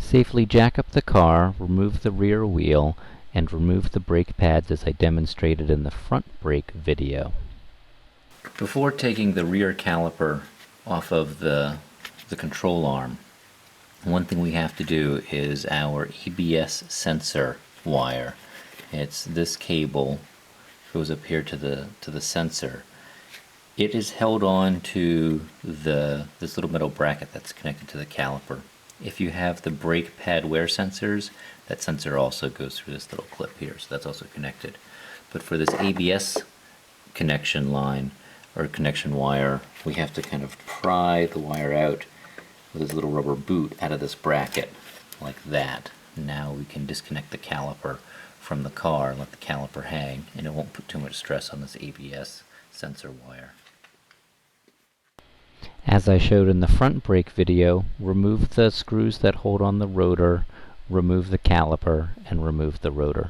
Safely jack up the car, remove the rear wheel, and remove the brake pads as I demonstrated in the front brake video. Before taking the rear caliper off of the control arm, one thing we have to do is our ABS sensor wire. It's this cable goes up here to the sensor. It is held on to this little metal bracket that's connected to the caliper. If you have the brake pad wear sensors, that sensor also goes through this little clip here, so that's also connected. But for this ABS connection line or connection wire, we have to kind of pry the wire out with this little rubber boot out of this bracket, like that. Now we can disconnect the caliper from the car and let the caliper hang, and it won't put too much stress on this ABS sensor wire. As I showed in the front brake video, remove the screws that hold on the rotor, remove the caliper, and remove the rotor.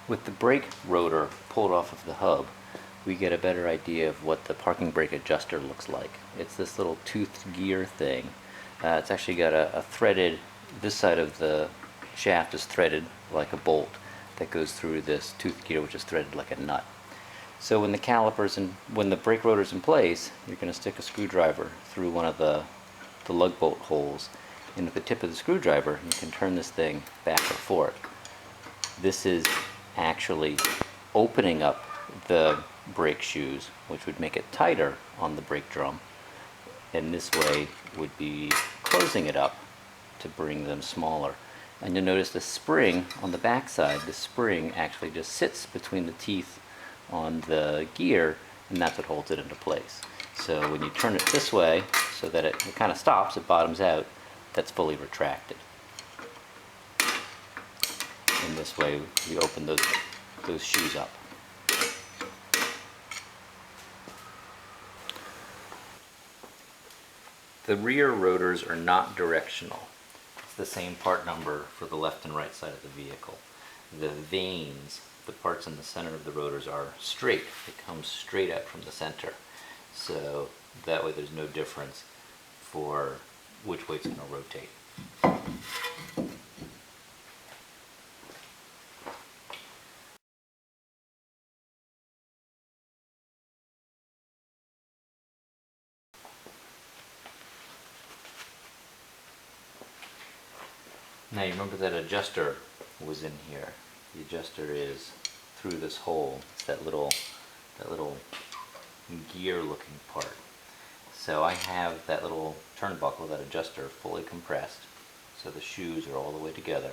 With the brake rotor pulled off of the hub, we get a better idea of what the parking brake adjuster looks like. It's this little toothed gear thing. It's actually got a threaded, this side of the shaft is threaded like a bolt that goes through this toothed gear, which is threaded like a nut. So when the brake rotor's in place, you're going to stick a screwdriver through one of the lug bolt holes, and with the tip of the screwdriver you can turn this thing back or forth. This is actually opening up the brake shoes, which would make it tighter on the brake drum, and this way would be closing it up to bring them smaller. And you'll notice the spring on the back side, the spring actually just sits between the teeth on the gear, and that's what holds it into place. So when you turn it this way so that it kind of stops, it bottoms out, that's fully retracted. In this way we open those shoes up. The rear rotors are not directional. It's the same part number for the left and right side of the vehicle. The vanes, the parts in the center of the rotors, are straight. It comes straight out from the center. So that way there's no difference for which way it's going to rotate. Now you remember that adjuster was in here. The adjuster is through this hole. It's that little gear looking part. So I have that little turnbuckle, that adjuster, fully compressed, so the shoes are all the way together.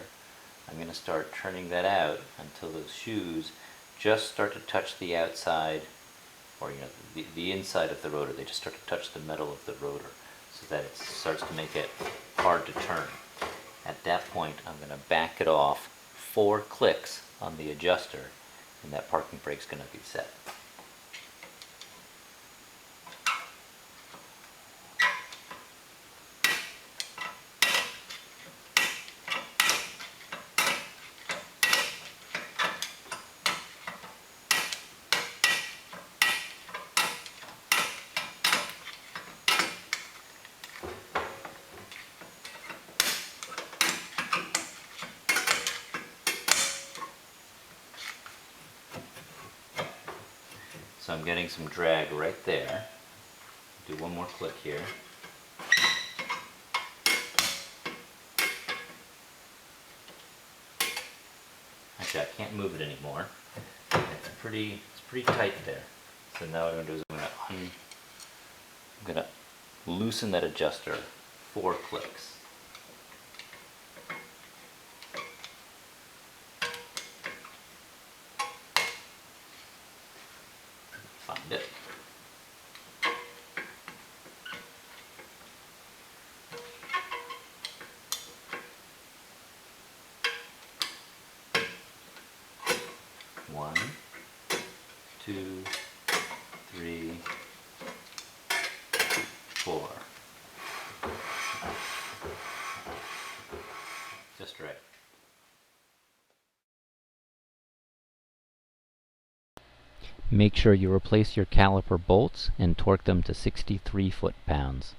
I'm going to start turning that out until those shoes just start to touch the outside, or the inside of the rotor. They just start to touch the metal of the rotor, so that it starts to make it hard to turn. At that point, I'm going to back it off 4 clicks on the adjuster, and that parking brake's going to be set. So I'm getting some drag right there. Do one more click here. Actually, I can't move it anymore. It's pretty tight there. So now what I'm going to do is I'm going to loosen that adjuster 4 clicks. Find it. One, 2, 3, 4. Just right. Make sure you replace your caliper bolts and torque them to 63 foot-pounds.